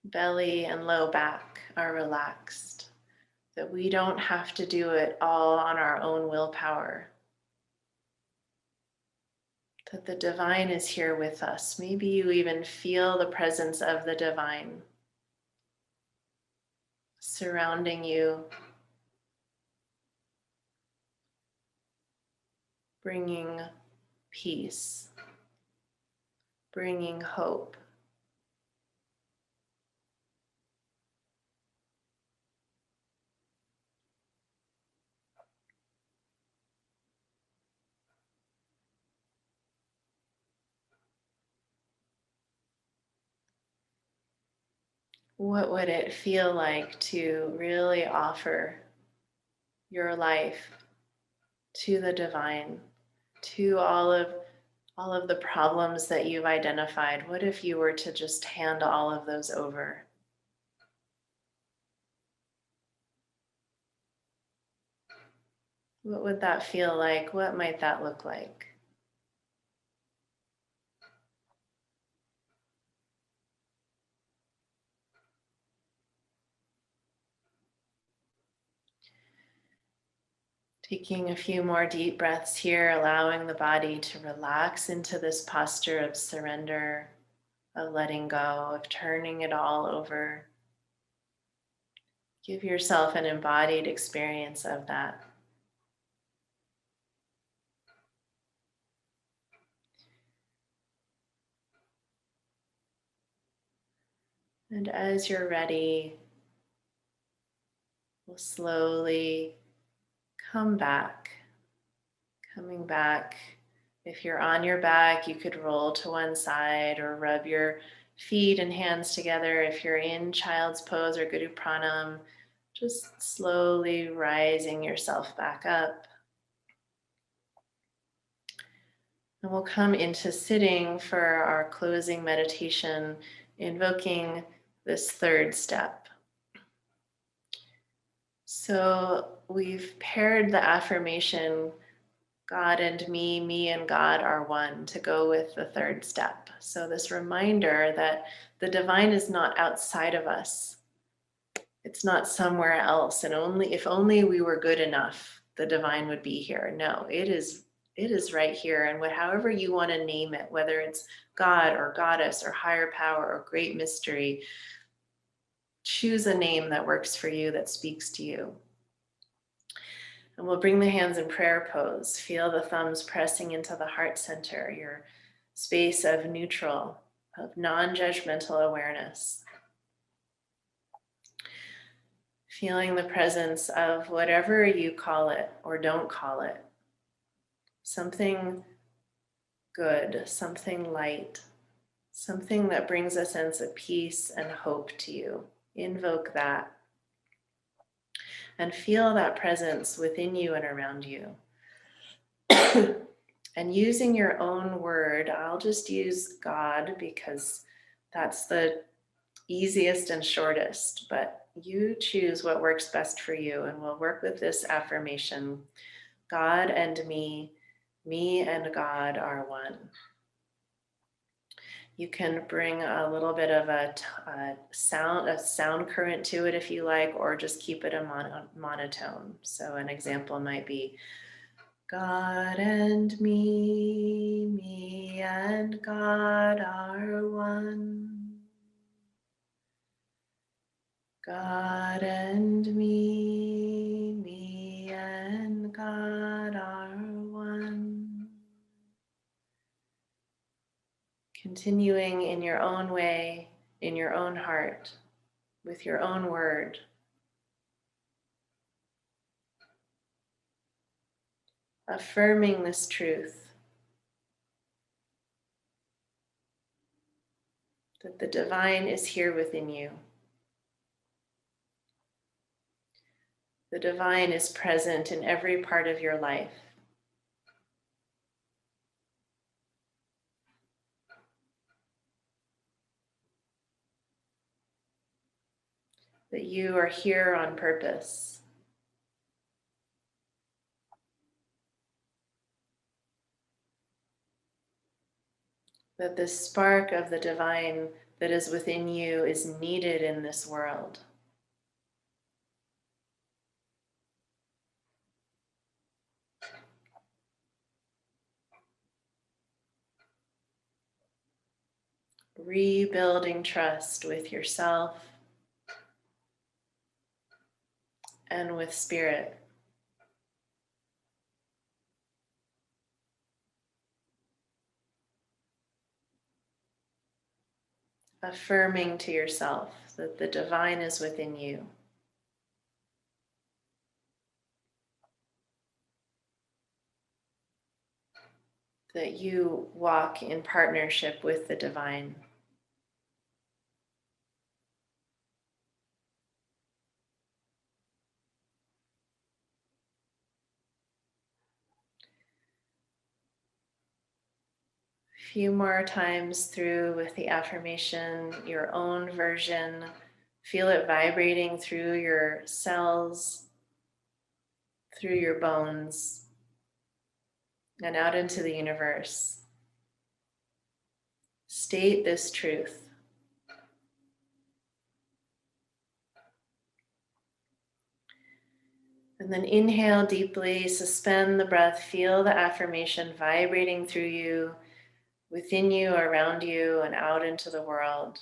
Belly and low back are relaxed. That we don't have to do it all on our own willpower. That the divine is here with us. Maybe you even feel the presence of the divine surrounding you, bringing peace, bringing hope. What would it feel like to really offer your life to the divine, to all of the problems that you've identified? What if you were to just hand all of those over? What would that feel like? What might that look like? Taking a few more deep breaths here, allowing the body to relax into this posture of surrender, of letting go, of turning it all over. Give yourself an embodied experience of that. And as you're ready, we'll slowly come back. Coming back. If you're on your back, you could roll to one side or rub your feet and hands together. If you're in child's pose or Guru Pranam, just slowly rising yourself back up. And we'll come into sitting for our closing meditation, invoking this third step. So we've paired the affirmation, God and me and God are one, to go with the third step. So this reminder that the divine is not outside of us. It's not somewhere else. And if only we were good enough, the divine would be here. No, it is right here. And however you want to name it, whether it's God or goddess or higher power or great mystery, choose a name that works for you, that speaks to you. And we'll bring the hands in prayer pose. Feel the thumbs pressing into the heart center, your space of neutral, of non-judgmental awareness. Feeling the presence of whatever you call it or don't call it. Something good, something light, something that brings a sense of peace and hope to you. Invoke that. And feel that presence within you and around you. And using your own word, I'll just use God because that's the easiest and shortest, but you choose what works best for you, and we'll work with this affirmation. God and me and God are one. You can bring a little bit of a sound current to it if you like, or just keep it a monotone. So an example might be, God and me and God are one. God and me and God are one. Continuing in your own way, in your own heart, with your own word. affirming this truth that the divine is here within you. The divine is present in every part of your life. That you are here on purpose. That the spark of the divine that is within you is needed in this world. Rebuilding trust with yourself and with spirit. Affirming to yourself that the divine is within you. That you walk in partnership with the divine. A few more times through with the affirmation, your own version. Feel it vibrating through your cells, through your bones, and out into the universe. State this truth. And then inhale deeply, suspend the breath, feel the affirmation vibrating through you, within you, around you, and out into the world.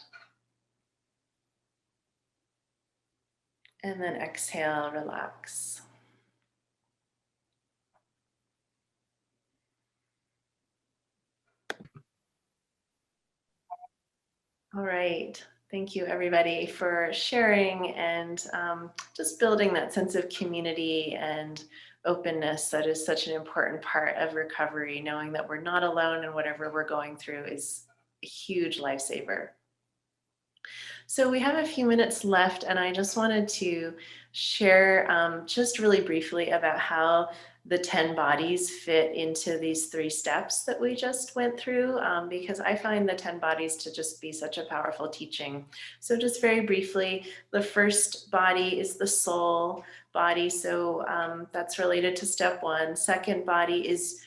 And then exhale, relax. All right. Thank you, everybody, for sharing and just building that sense of community and openness that is such an important part of recovery. Knowing that we're not alone and whatever we're going through is a huge lifesaver. So we have a few minutes left, and I just wanted to share just really briefly about how the 10 bodies fit into these 3 steps that we just went through, because I find the 10 bodies to just be such a powerful teaching. So just very briefly, the first body is the soul body. So that's related to step 1. Second body is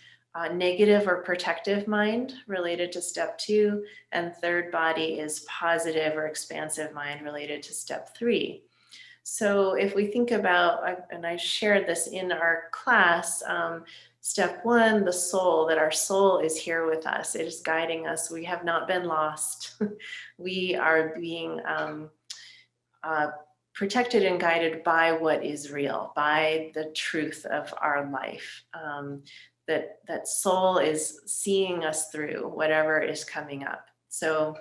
negative or protective mind, related to step 2. And third body is positive or expansive mind, related to step 3. So if we think about, and I shared this in our class, step 1, the soul, that our soul is here with us. It is guiding us. We have not been lost. We are being protected and guided by what is real, by the truth of our life. That soul is seeing us through whatever is coming up. So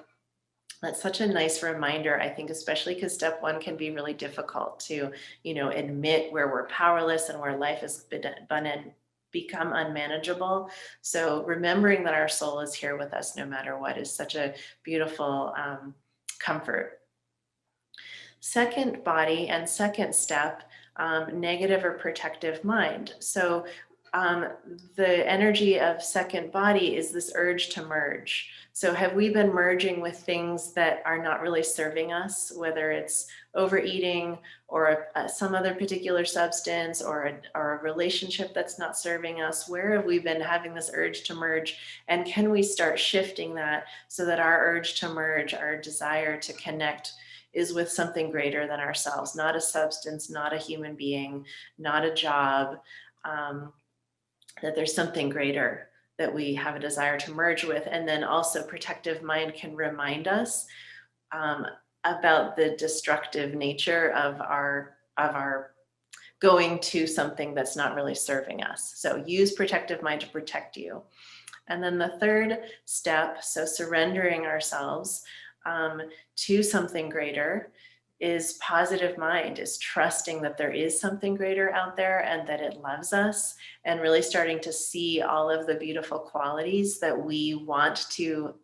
that's such a nice reminder, I think, especially because step 1 can be really difficult to, admit where we're powerless and where life has become unmanageable. So remembering that our soul is here with us no matter what is such a beautiful comfort. Second body and second step, negative or protective mind. So the energy of second body is this urge to merge. So have we been merging with things that are not really serving us, whether it's overeating or some other particular substance or a relationship that's not serving us? Where have we been having this urge to merge? And can we start shifting that so that our urge to merge, our desire to connect, is with something greater than ourselves, not a substance, not a human being, not a job, that there's something greater that we have a desire to merge with. And then also protective mind can remind us about the destructive nature of our going to something that's not really serving us. So use protective mind to protect you. And then the third step, so surrendering ourselves to something greater, is positive mind, is trusting that there is something greater out there and that it loves us, and really starting to see all of the beautiful qualities that we want to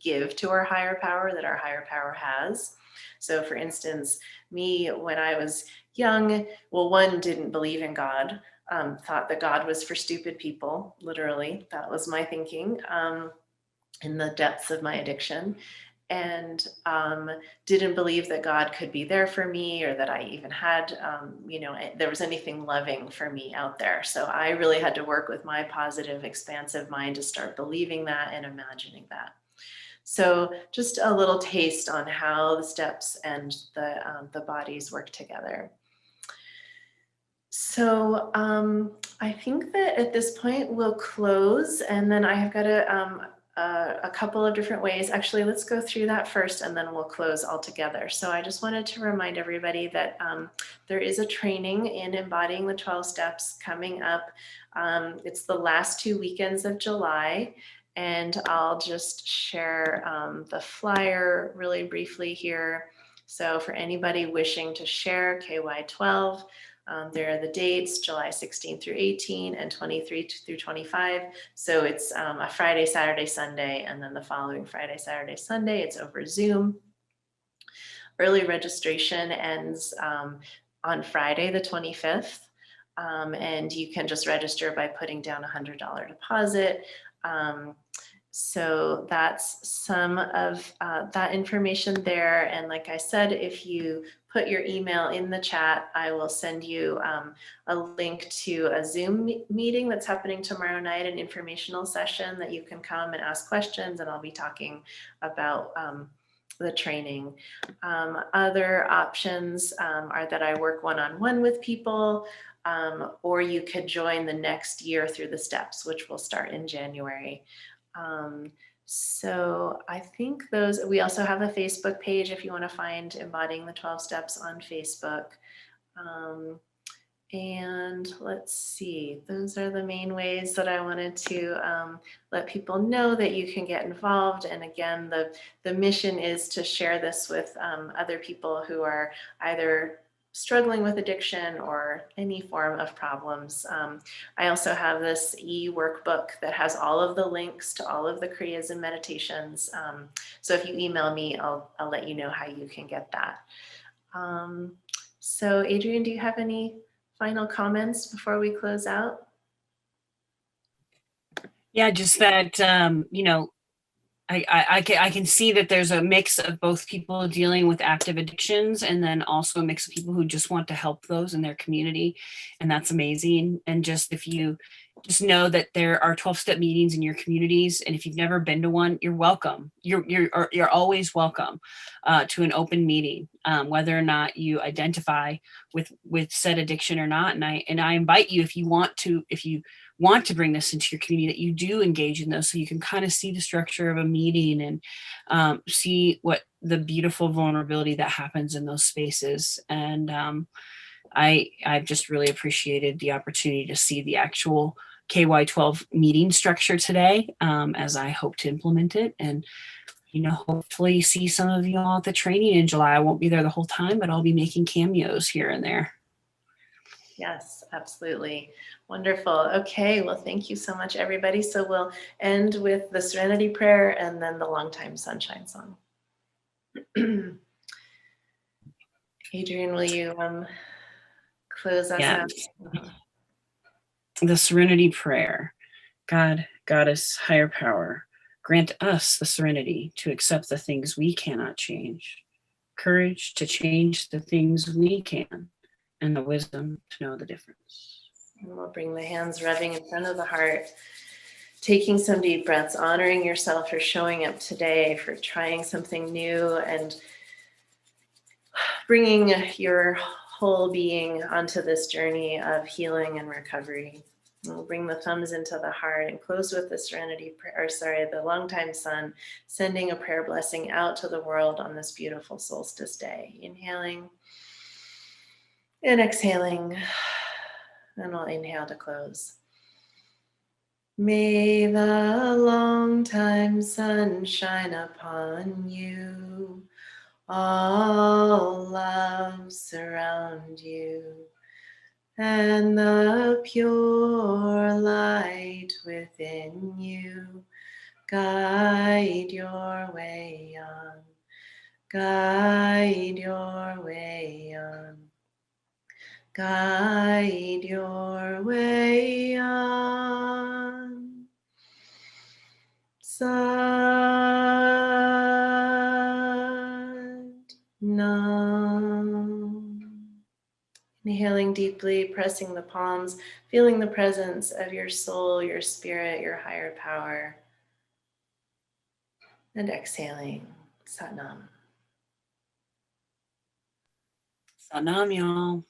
give to our higher power, that our higher power has. So for instance, me, when I was young, well, one, didn't believe in God, thought that God was for stupid people, literally. That was my thinking in the depths of my addiction. And didn't believe that God could be there for me, or that I even had, there was anything loving for me out there. So I really had to work with my positive, expansive mind to start believing that and imagining that. So just a little taste on how the steps and the bodies work together. So I think that at this point we'll close, and then I have got a couple of different ways. Actually, let's go through that first, and then we'll close all together. So I just wanted to remind everybody that there is a training in Embodying the 12 Steps coming up. It's the last 2 weekends of July. And I'll just share the flyer really briefly here. So for anybody wishing to share Ky12, there are the dates, July 16 through 18 and 23 through 25. So it's a Friday, Saturday, Sunday, and then the following Friday, Saturday, Sunday, it's over Zoom. Early registration ends on Friday, the 25th. And you can just register by putting down a $100 deposit. So that's some of that information there. And like I said, if you put your email in the chat, I will send you a link to a Zoom meeting that's happening tomorrow night, an informational session that you can come and ask questions, and I'll be talking about the training. Other options are that I work one-on-one with people, or you could join the next year through the steps, which will start in January. So I think those, we also have a Facebook page if you want to find Embodying the 12 Steps on Facebook. And let's see, those are the main ways that I wanted to let people know that you can get involved. And again, the mission is to share this with other people who are either struggling with addiction or any form of problems. I also have this e-workbook that has all of the links to all of the Kriyas and meditations. So if you email me, I'll let you know how you can get that. So Adrienne, do you have any final comments before we close out? Yeah, just that, I can see that there's a mix of both people dealing with active addictions, and then also a mix of people who just want to help those in their community. And that's amazing. And just if you just know that there are 12-step meetings in your communities, and if you've never been to one, you're welcome. You're always welcome to an open meeting, whether or not you identify with said addiction or not. And I invite you, if you want to bring this into your community, that you do engage in those, so you can kind of see the structure of a meeting and see what the beautiful vulnerability that happens in those spaces. And I've just really appreciated the opportunity to see the actual Ky12 meeting structure today, as I hope to implement it. And hopefully see some of you all at the training in July. I won't be there the whole time, but I'll be making cameos here and there. Yes, absolutely. Wonderful. Okay, well, thank you so much, everybody. So we'll end with the Serenity Prayer and then the Longtime Sunshine Song. Adrienne, will you close us out? The Serenity Prayer. God, Goddess, higher power, grant us the serenity to accept the things we cannot change, courage to change the things we can, and the wisdom to know the difference. And we'll bring the hands rubbing in front of the heart, taking some deep breaths, honoring yourself for showing up today, for trying something new, and bringing your whole being onto this journey of healing and recovery. We'll bring the thumbs into the heart and close with the Serenity Prayer, the Longtime Sun, sending a prayer blessing out to the world on this beautiful solstice day. Inhaling and exhaling, and we'll inhale to close. May the longtime sun shine upon you. All love surround you, and the pure light within you guide your way on, guide your way on, guide your way on. Sat Nam. Inhaling deeply, pressing the palms, feeling the presence of your soul, your spirit, your higher power. And exhaling, Sat Nam. Sanam, y'all.